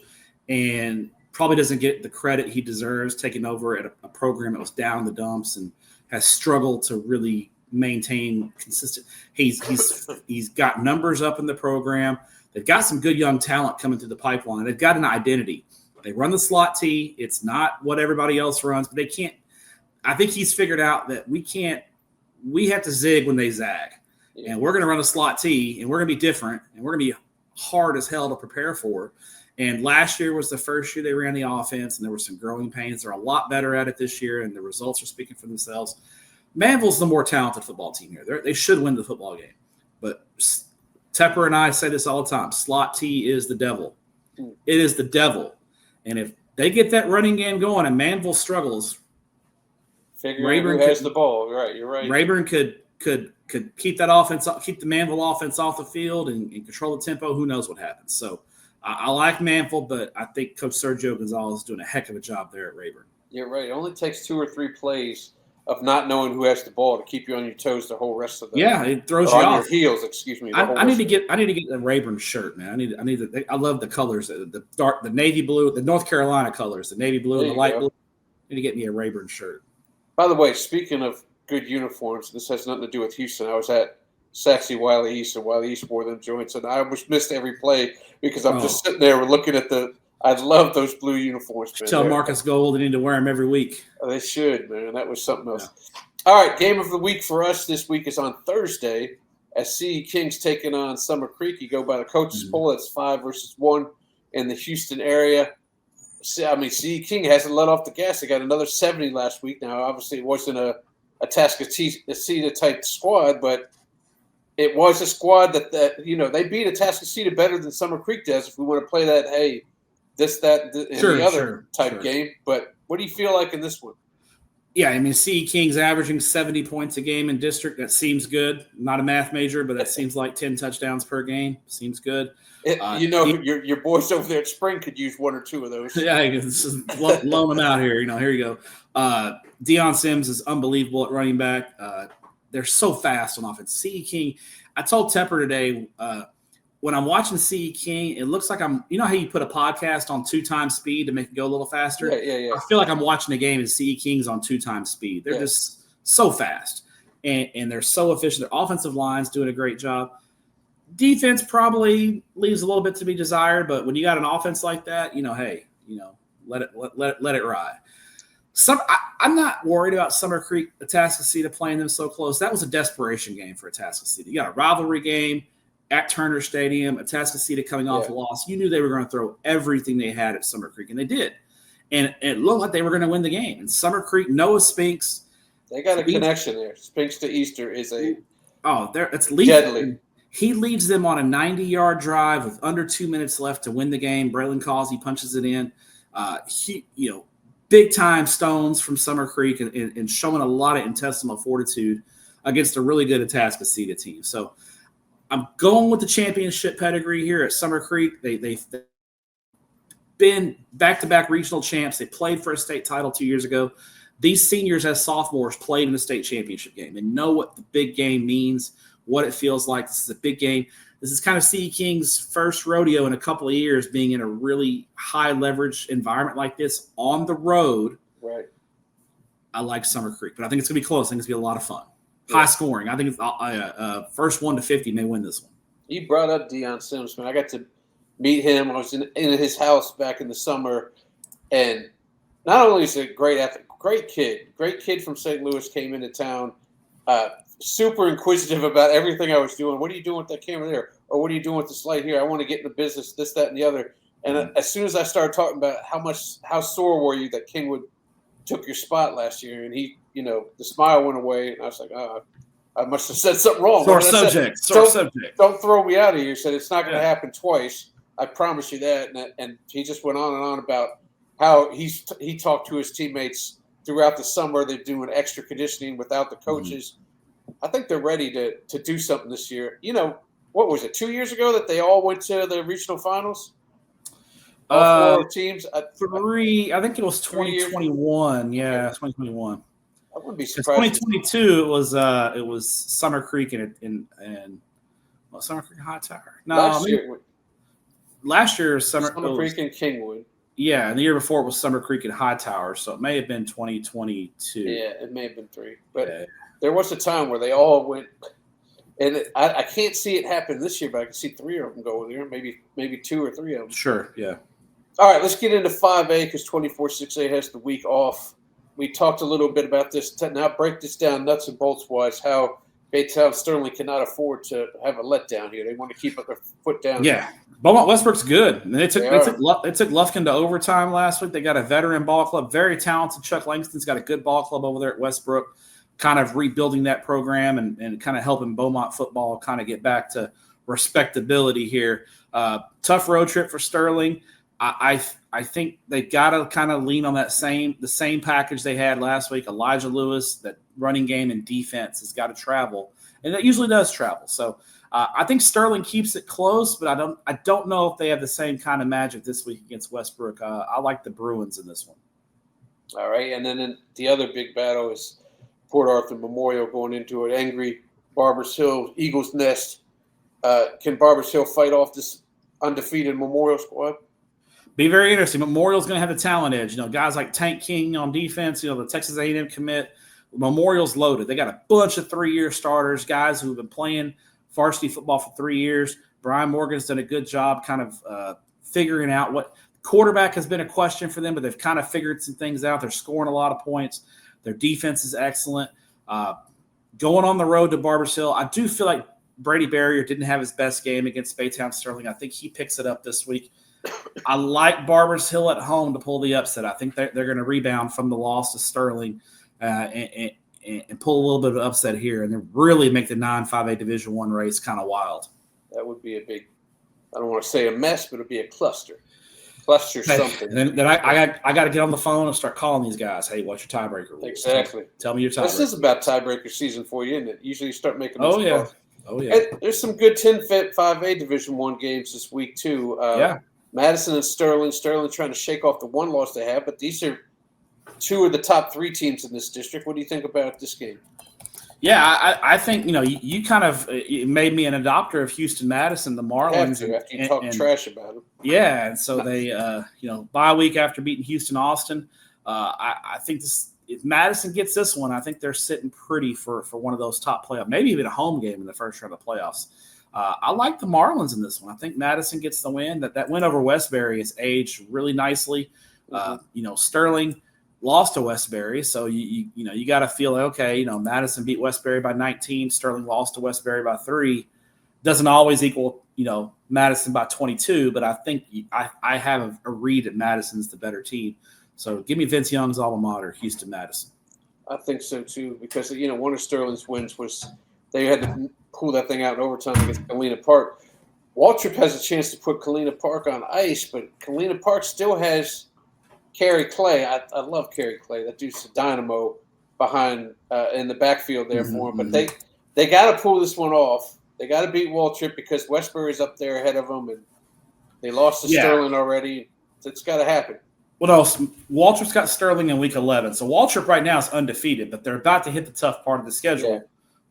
and probably doesn't get the credit he deserves taking over at a program that was down in the dumps and has struggled to really maintain consistent. He's got numbers up in the program. They've got some good young talent coming through the pipeline. They've got an identity. They run the slot T. It's not what everybody else runs, but they can't. I think he's figured out that we have to zig when they zag. And we're going to run a slot T, and we're going to be different, and we're going to be hard as hell to prepare for. And last year was the first year they ran the offense, and there were some growing pains. They're a lot better at it this year, and the results are speaking for themselves. Manville's the more talented football team here. They should win the football game. But Tepper and I say this all the time. Slot T is the devil. It is the devil. And if they get that running game going and Manville struggles, Rayburn has the ball. You're right. Rayburn could keep that offense, keep the Manville offense off the field and control the tempo. Who knows what happens? So I like Manville, but I think Coach Sergio Gonzalez is doing a heck of a job there at Rayburn. You're right. It only takes 2 or 3 plays of not knowing who has the ball to keep you on your toes the whole rest of the it throws you on off. Your heels. Excuse me. I need to get the Rayburn shirt, man. I love the colors, the navy blue, the North Carolina colors, the navy blue and the light blue. I need to get me a Rayburn shirt. By the way, speaking of good uniforms, this has nothing to do with Houston. I was at Saxy Wiley East, and Wiley East wore them joints, and I missed every play because I'm just sitting there looking at I love those blue uniforms. Man. Tell Marcus Gold they need to wear them every week. They should, man. That was something else. Yeah. All right, game of the week for us this week is on Thursday as CE Kings taking on Summer Creek. You go by the coaches poll. That's 5-1 in the Houston area. CE King hasn't let off the gas. They got another 70 last week. Now, obviously, it wasn't a Atascocita type squad, but it was a squad that they beat Atascocita better than Summer Creek does. If we want to play that, the other type game. But what do you feel like in this one? Yeah, I mean, CE King's averaging 70 points a game in district. That seems good. I'm not a math major, but that seems like 10 touchdowns per game. Seems good. Your boys over there at Spring could use one or two of those. Yeah, just loan them out here. Here you go. Deion Sims is unbelievable at running back. They're so fast on offense. CE King, I told Tepper today, when I'm watching CE King, it looks like how you put a podcast on 2x speed to make it go a little faster? Yeah. I feel like I'm watching a game and CE King's on 2x speed. They're just so fast, and they're so efficient. Their offensive line's doing a great job. Defense probably leaves a little bit to be desired, but when you got an offense like that, let it ride. I'm not worried about Summer Creek, Atascocita playing them so close. That was a desperation game for Atascocita. You got a rivalry game at Turner Stadium, Atascocita coming off a loss. You knew they were going to throw everything they had at Summer Creek, and they did. And it looked like they were going to win the game. And Summer Creek, Noah Spinks. They got a connection there. Spinks to Easter is it's deadly. He leads them on a 90-yard drive with under 2 minutes left to win the game. Braylon Causey punches it in. Big-time stones from Summer Creek and showing a lot of intestinal fortitude against a really good Atascocita team. So I'm going with the championship pedigree here at Summer Creek. They've been back-to-back regional champs. They played for a state title 2 years ago. These seniors as sophomores played in the state championship game and know what the big game means, what it feels like. This is a big game. This is kind of CE King's first rodeo in a couple of years being in a really high-leverage environment like this on the road. Right. I like Summer Creek, but I think it's going to be close. I think it's going to be a lot of fun. High scoring. I think it's first 1 to 50 may win this one. You brought up Deion Sims, man. I got to meet him. I was in his house back in the summer, and not only is he a great athlete, great kid from St. Louis, came into town, super inquisitive about everything I was doing. What are you doing with that camera there? Or what are you doing with this light here? I want to get in the business, this, that, and the other. And as soon as I started talking about how sore were you that Kingwood took your spot last year, and he, the smile went away, and I was like, I must have said something wrong. Sore subject. Don't throw me out of here. He said, it's not going to happen twice. I promise you that. And he just went on and on about how he talked to his teammates throughout the summer. They're doing extra conditioning without the coaches. I think they're ready to do something this year. What was it, 2 years ago that they all went to the regional finals? All 4 teams? I think it was 2021. Yeah, 2021. I wouldn't be surprised. 2022, it was Summer Creek and Summer Creek and Hightower. No, last year was Summer Creek and Kingwood. Yeah, and the year before it was Summer Creek and Hightower, so it may have been 2022. Yeah, it may have been 3. But there was a time where they all went, and I can't see it happen this year, but I can see 3 of them go there, maybe 2 or 3 of them. Sure, yeah. All right, let's get into 5A because 24-6A has the week off. We talked a little bit about this. Now break this down nuts and bolts wise, how Baytown Sterling cannot afford to have a letdown here. They want to keep their foot down. Yeah. Beaumont Westbrook's good. They took Lufkin to overtime last week. They got a veteran ball club, very talented. Chuck Langston's got a good ball club over there at Westbrook, kind of rebuilding that program and kind of helping Beaumont football kind of get back to respectability here. Tough road trip for Sterling. I think they got to kind of lean on the same package they had last week. Elijah Lewis, that running game and defense has got to travel, and that usually does travel. So I think Sterling keeps it close, but I don't know if they have the same kind of magic this week against Westbrook. I like the Bruins in this one. All right, and then the other big battle is Port Arthur Memorial going into an angry Barbers Hill Eagles Nest. Can Barbers Hill fight off this undefeated Memorial squad? Be very interesting. Memorial's going to have the talent edge. Guys like Tank King on defense, the Texas A&M commit. Memorial's loaded. They got a bunch of 3-year starters, guys who have been playing varsity football for 3 years. Brian Morgan's done a good job kind of figuring out what quarterback has been a question for them, but they've kind of figured some things out. They're scoring a lot of points. Their defense is excellent. Going on the road to Barbers Hill, I do feel like Brady Barrier didn't have his best game against Baytown Sterling. I think he picks it up this week. I like Barbers Hill at home to pull the upset. I think they're going to rebound from the loss to Sterling and pull a little bit of an upset here and then really make the 9-5A Division I race kind of wild. That would be a big, I don't want to say a mess, but it would be a cluster. Plus, you're Hey, something. and then I got to get on the phone and start calling these guys. Hey, what's your tiebreaker rules? Exactly. Tell me your tiebreaker. This is about tiebreaker season for you, isn't it? Usually you start making those calls. Oh, yeah. And there's some good 10-5A Division I games this week, too. Madison and Sterling. Sterling trying to shake off the one loss they have, but these are two of the top three teams in this district. What do you think about this game? Yeah, I think, you kind of made me an adopter of Houston Madison, the Marlins. After you talk trash about them. Yeah, and so they, bye week after beating Houston Austin. I think if Madison gets this one, I think they're sitting pretty for one of those top playoffs, maybe even a home game in the first round of the playoffs. I like the Marlins in this one. I think Madison gets the win. That win over Westbury has aged really nicely. Sterling lost to Westbury, so you got to feel like, okay, Madison beat Westbury by 19, Sterling lost to Westbury by 3. Doesn't always equal, Madison by 22, but I think I have a read that Madison's the better team. So give me Vince Young's alma mater, Houston Madison. I think so too, because one of Sterling's wins was they had to pull that thing out in overtime against Galena Park. Waltrip has a chance to put Galena Park on ice, but Galena Park still has Kerry Clay. I love Kerry Clay. That dude's a dynamo behind in the backfield there for him. But they got to pull this one off. They got to beat Waltrip because Westbury's up there ahead of them, and they lost to Sterling already. It's got to happen. What else? Waltrip's got Sterling in week 11. So Waltrip right now is undefeated, but they're about to hit the tough part of the schedule.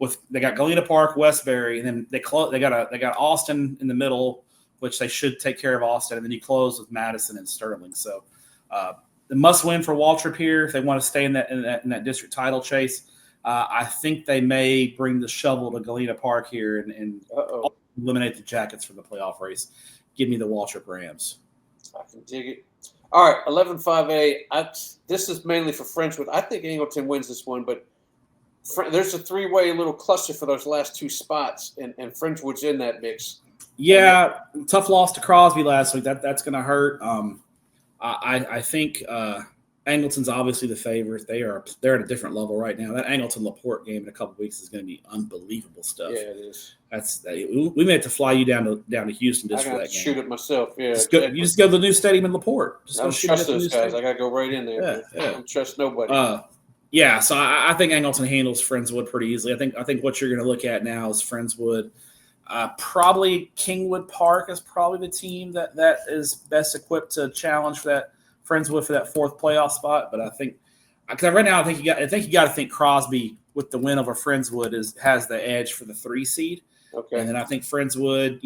Yeah. They got Galena Park, Westbury, and then they got Austin in the middle, which they should take care of Austin, and then you close with Madison and Sterling. So the must win for Waltrip here if they want to stay in that district title chase. I think they may bring the shovel to Galena Park here and eliminate the Jackets from the playoff race. Give me the Waltrip Rams. I can dig it. All right, 11-5A. This is mainly for Frenchwood. I think Angleton wins this one, but there's a three-way little cluster for those last two spots, and Frenchwood's in that mix. Yeah, tough loss to Crosby last week. That's going to hurt. I think Angleton's obviously the favorite. They're at a different level right now. That Angleton-LaPorte game in a couple of weeks is going to be unbelievable stuff. Yeah, it is. We may have to fly you down to Houston just for that game. Shoot it myself. Yeah, you just go to the new stadium in LaPorte. I don't trust those guys. I got to go right in there. Yeah. I don't trust nobody. So I think Angleton handles Friendswood pretty easily. I think what you're going to look at now is Friendswood. Probably Kingwood Park is probably the team that is best equipped to challenge for that Friendswood for that fourth playoff spot. But I think right now I think you got to think Crosby with the win over Friendswood has the edge for the 3 seed. Okay. And then I think Friendswood,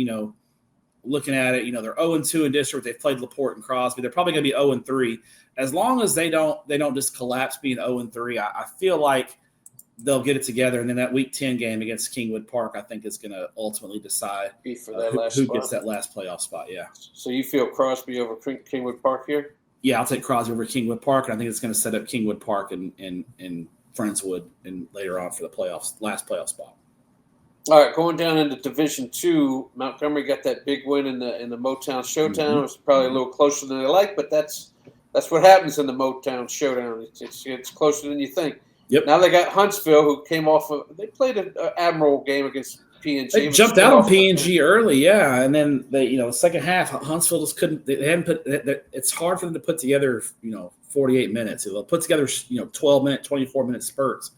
looking at it, they're 0-2 in district. They've played LaPorte and Crosby. They're probably going to be 0-3. As long as they don't just collapse being 0-3, I feel like they'll get it together. And then that Week 10 game against Kingwood Park, I think, is going to ultimately decide who gets that last playoff spot. Yeah. So you feel Crosby over Kingwood Park here? Yeah, I'll take Crosby over Kingwood Park, and I think it's going to set up Kingwood Park and Friendswood and later on for the last playoff spot. All right, going down into Division II, Montgomery got that big win in the Motown Showdown. It was probably a little closer than they like, but that's what happens in the Motown Showdown. It's closer than you think. Yep. Now they got Huntsville, who came off they played an admirable game against P&G. They jumped out on P&G early, yeah, and then they, second half, Huntsville just couldn't. They hadn't put. It's hard for them to put together, 48 minutes. They'll put together, 12-minute, 24-minute spurts.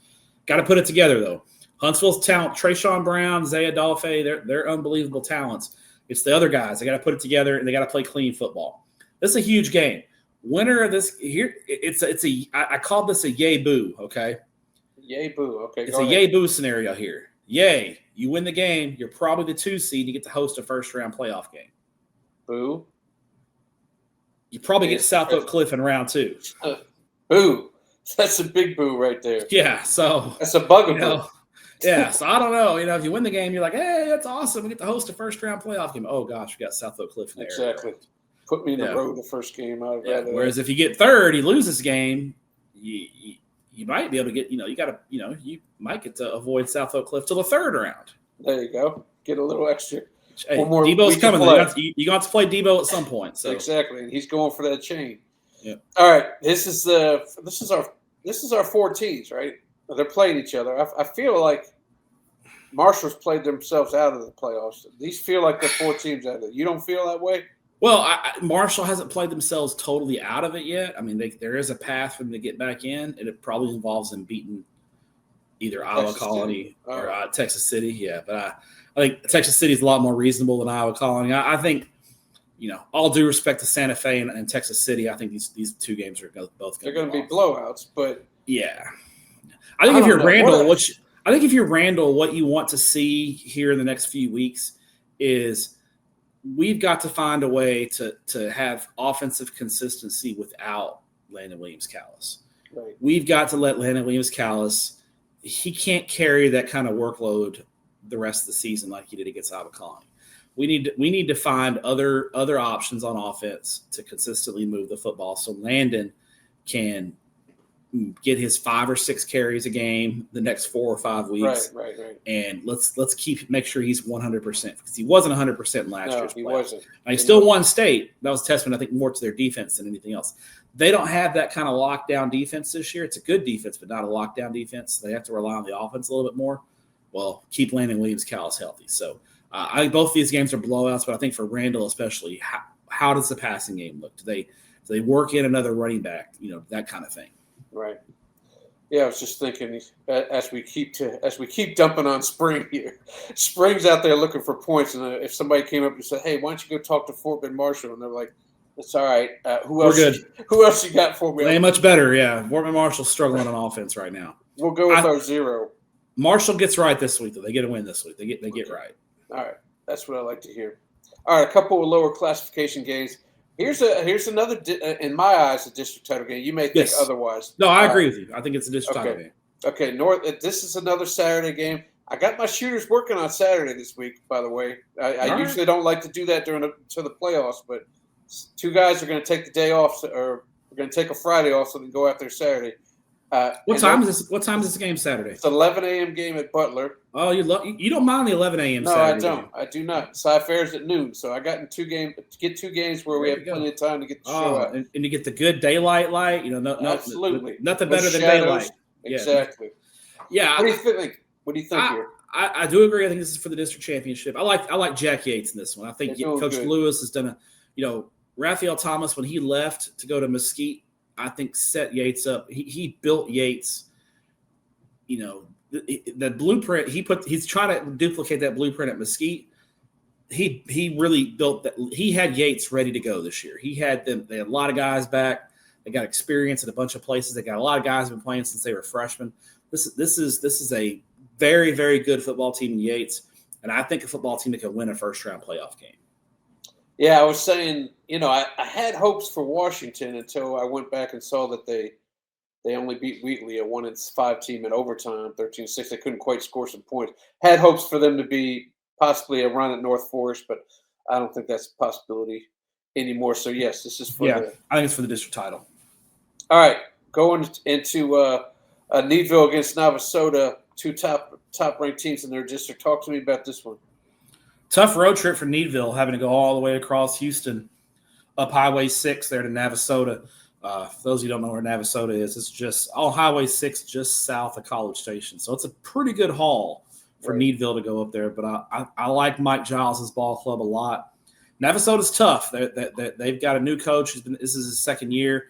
Got to put it together though. Huntsville's talent, Trayshawn Brown, Zaya Dolphy, they're unbelievable talents. It's the other guys. They got to put it together, and they got to play clean football. This is a huge game. Winner of this here, I called this a yay boo. Okay. Yay boo. Okay. It's a yay boo scenario here. Yay, you win the game. You're probably the 2 seed. You get to host a first round playoff game. Boo. You probably get South Oak Cliff in round 2. Boo. That's a big boo right there. Yeah. So that's a bugaboo. Yeah. So I don't know. If you win the game, you're like, hey, that's awesome. We get to host a first round playoff game. Oh gosh, we got South Oak Cliff in there. Exactly. Put me in the road the first game. Whereas if you get third, you lose this game, you might be able to get, you might get to avoid South Oak Cliff till the third round. There you go. Get a little extra. Hey, one more Debo's coming. You're going to have to play Debo at some point. So. Exactly, and he's going for that chain. Yeah. All right, this is our 4 teams, right? They're playing each other. I feel like Marshall's played themselves out of the playoffs. These feel like the 4 teams out of it. You don't feel that way? Well, Marshall hasn't played themselves totally out of it yet. I mean, there is a path for them to get back in, and it probably involves them beating either Iowa Colony or Texas City. Yeah, but I think Texas City is a lot more reasonable than Iowa Colony. I think, all due respect to Santa Fe and Texas City, I think these two games are both going to be blowouts. But yeah, I think if you're Randall, what you want to see here in the next few weeks is we've got to find a way to have offensive consistency without Landon Williams-Callis. Right. We've got to let Landon Williams-Callis, he can't carry that kind of workload the rest of the season like he did against Iowa Colony. We need to find other options on offense to consistently move the football so Landon can get his 5 or 6 carries a game the next 4 or 5 weeks. Right. And let's make sure he's 100% because he wasn't 100% last year's he playoffs. wasn't. Now, he still won state. That was a testament, I think, more to their defense than anything else. They don't have that kind of lockdown defense this year. It's a good defense, but not a lockdown defense. They have to rely on the offense a little bit more. Well, keep Landon Williams-Callis healthy. So I think both these games are blowouts, but I think for Randall especially, how does the passing game look? Do they work in another running back? That kind of thing. Right. Yeah, I was just thinking as we keep dumping on Spring here. Spring's out there looking for points, and if somebody came up and said, "Hey, why don't you go talk to Fort Bend Marshall?" and they're like, "It's all right. Who else you got for me?" They ain't much better. Yeah, Fort Bend Marshall's struggling on offense right now. We'll go with our 0. Marshall gets right this week, though. They get a win this week. They get right. All right, that's what I like to hear. All right, a couple of lower classification games. Here's another, in my eyes, a district title game. You may think otherwise. No, I agree with you. I think it's a district title game. Okay, This is another Saturday game. I got my shooters working on Saturday this week, by the way. I usually don't like to do that to the playoffs, but 2 guys are going to take the day off, or we're going to take a Friday off so they can go out there Saturday. What time is this game Saturday? It's an 11 a.m. game at Butler. Oh, you don't mind the 11 a.m. No, Saturday I don't. game. I do not. Sci-Fair's at noon, so I got in 2 games where we have plenty of time to get the show out. And you get the good daylight light. Absolutely. Nothing better than daylight. Exactly. Yeah. What do you think? Here? I do agree. I think this is for the district championship. I like Jack Yates in this one. I think Coach Lewis has done Raphael Thomas, when he left to go to Mesquite, I think set Yates up. He built Yates. The blueprint he's trying to duplicate that blueprint at Mesquite. He really built that. He had Yates ready to go this year. They had a lot of guys back. They got experience at a bunch of places. They got a lot of guys who've been playing since they were freshmen. This is a very, very good football team in Yates, and I think a football team that could win a first-round playoff game. Yeah, I was saying, I had hopes for Washington until I went back and saw that they only beat Wheatley, a 1-5 team in overtime, 13-6. They couldn't quite score some points. Had hopes for them to be possibly a run at North Forest, but I don't think that's a possibility anymore. So, yes, this is for I think it's for the district title. All right, going into Needville against Navasota, 2 top-ranked teams in their district. Talk to me about this one. Tough road trip for Needville, having to go all the way across Houston, up Highway 6 there to Navasota. For those of you who don't know where Navasota is, it's just on Highway 6 just south of College Station. So it's a pretty good haul for Needville to go up there. But I like Mike Giles' ball club a lot. Navasota's tough. They've got a new coach. This is his second year.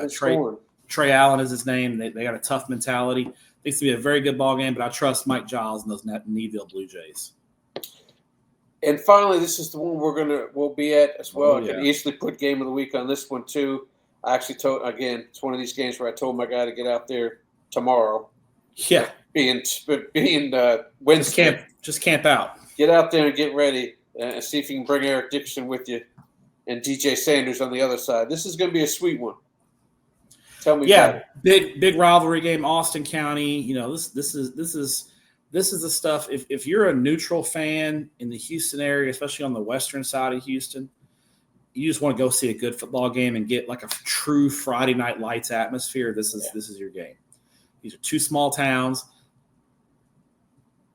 Trey Allen is his name. They got a tough mentality. I think it's going to be a very good ball game, but I trust Mike Giles and those Needville Blue Jays. And finally, this is the one we'll be at as well. I can easily put game of the week on this one too. I actually it's one of these games where I told my guy to get out there tomorrow. Yeah, being Wednesday, just camp out. Get out there and get ready, and see if you can bring Eric Dixon with you, and DJ Sanders on the other side. This is going to be a sweet one. Tell me about it. Big rivalry game, Austin County. This is the stuff. If you're a neutral fan in the Houston area, especially on the western side of Houston, you just want to go see a good football game and get like a true Friday Night Lights atmosphere. This is your game. These are 2 small towns.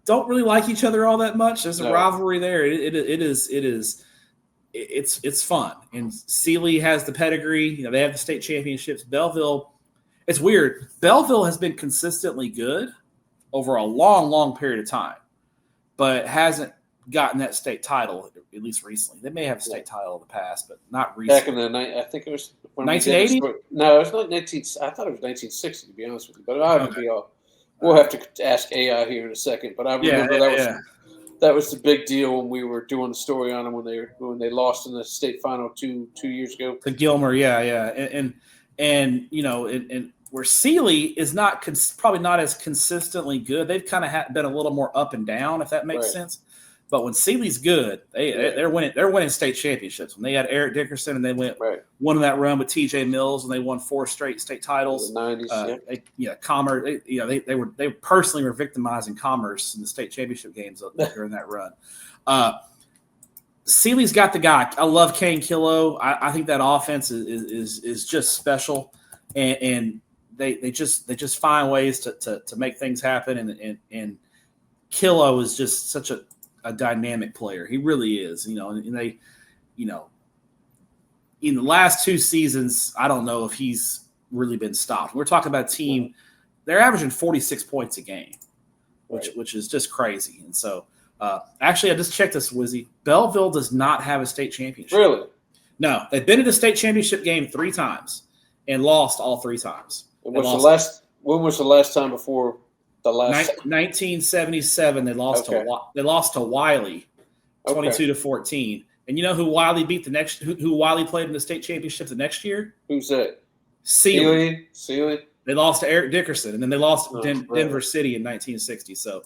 Don't really like each other all that much. There's a rivalry there. It's fun. And Sealy has the pedigree. They have the state championships. Bellville, it's weird. Bellville has been consistently good over a long, long period of time, but hasn't gotten that state title, at least recently. They may have a state title in the past, but not recently. Back in the night, I think it was 1980. No, it was not 19. I thought it was 1960 to be honest with you. But I have to be all. We'll have to ask AI here in a second. But I remember that was the big deal when we were doing the story on them when they lost in the state final 2 years ago. To Gilmer, and where Sealy is not probably not as consistently good. They've kind of been a little more up and down, if that makes sense. But when Sealy's good, they're winning state championships. When they had Eric Dickerson and they won that run with T.J. Mills and they won 4 straight state titles. In the 90s, Commerce. They personally were victimizing Commerce in the state championship games during that run. Sealy's got the guy. I love Kane Killo. I think that offense is just special, and they just find ways to make things happen. And Killo is just such a dynamic player. He really is. And they, in the last 2 seasons, I don't know if he's really been stopped. We're talking about a team. They're averaging 46 points a game, which is just crazy. And so. Actually, I just checked this, Wizzy. Bellville does not have a state championship. Really? No. They've been in a state championship game 3 times and lost all 3 times. When was the last time before the last? 1977. They lost to Wiley, 22-14. And you know who Wiley beat who Wiley played in the state championship the next year? Who's that? Sealy. They lost to Eric Dickerson, and then they lost to Denver City in 1960. So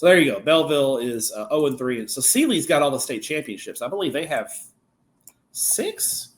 there you go. Bellville is 0-3, and so Sealy's got all the state championships. I believe they have 6.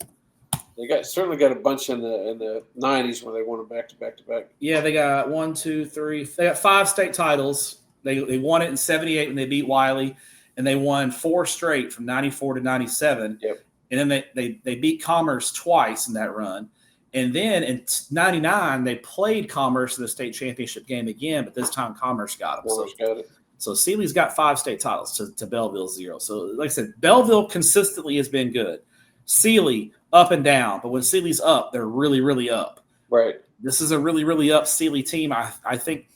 They certainly got a bunch in the 90s when they won them back to back. Yeah, they got 1, 2, 3. They got 5 state titles. They won it in '78 when they beat Wiley, and they won 4 straight from '94 to '97. Yep. And then they beat Commerce twice in that run. And then in '99 they played Commerce in the state championship game again, but this time Commerce got them. Got it. So Sealy's got 5 state titles to Belleville's 0. So like I said, Belleville consistently has been good. Sealy up and down, but when Sealy's up, they're really, really up. Right. This is a really, really up Sealy team. I think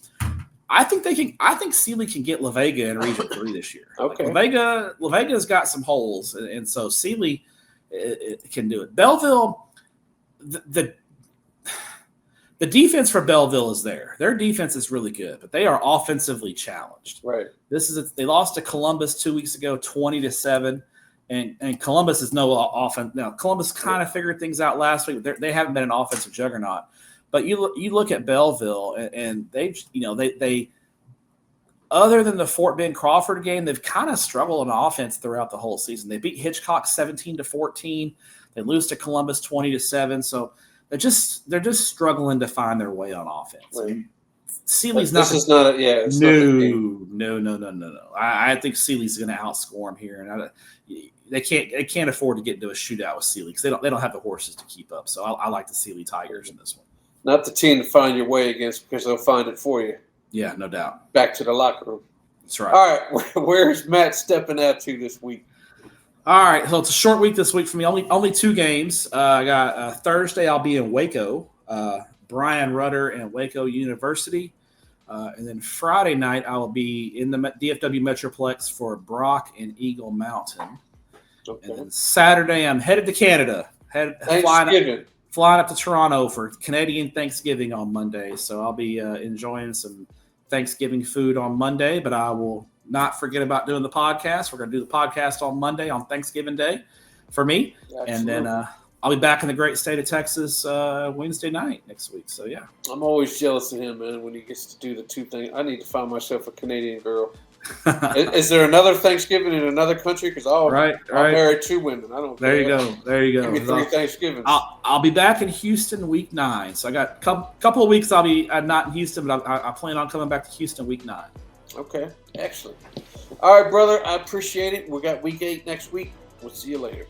Sealy can get La Vega in Region 3 this year. Okay. Like La Vega's got some holes, and so Sealy can do it. Belleville, the defense for Belleville is there. Their defense is really good, but they are offensively challenged. Right. They lost to Columbus 2 weeks ago, 20-7, and Columbus is no offense. Now Columbus kind of figured things out last week. But they haven't been an offensive juggernaut. But you look at Belleville, and they other than the Fort Bend Crawford game, they've kind of struggled on offense throughout the whole season. They beat Hitchcock 17-14. They lose to Columbus 20-7. So they're just struggling to find their way on offense. Right. I mean, Sealy's not. This is not. No. I think Sealy's going to outscore them here, and they can't afford to get into a shootout with Sealy because they don't have the horses to keep up. So I like the Sealy Tigers in this one. Not the team to find your way against because they'll find it for you. Yeah, no doubt. Back to the locker room. That's right. All right, where's Matt stepping out to this week? All right, so it's a short week this week for me. Only 2 games. I got Thursday. I'll be in Waco, Brian Rudder and Waco University, and then Friday night I will be in the DFW Metroplex for Brock and Eagle Mountain. Okay. And then Saturday I'm headed to Canada. Flying up to Toronto for Canadian Thanksgiving on Monday. So I'll be enjoying some Thanksgiving food on Monday, but I will not forget about doing the podcast. We're going to do the podcast on Monday on Thanksgiving Day for me. Absolutely. And then I'll be back in the great state of Texas Wednesday night next week. So, yeah. I'm always jealous of him, man, when he gets to do the 2 things. I need to find myself a Canadian girl. Is there another Thanksgiving in another country? Because I'll marry 2 women. I don't. There you go. Give me 3 Thanksgivings. I'll be back in Houston week 9. So I got a couple of weeks. I'll be not in Houston, but I plan on coming back to Houston week 9. Okay, excellent. All right, brother. I appreciate it. We got week 8 next week. We'll see you later.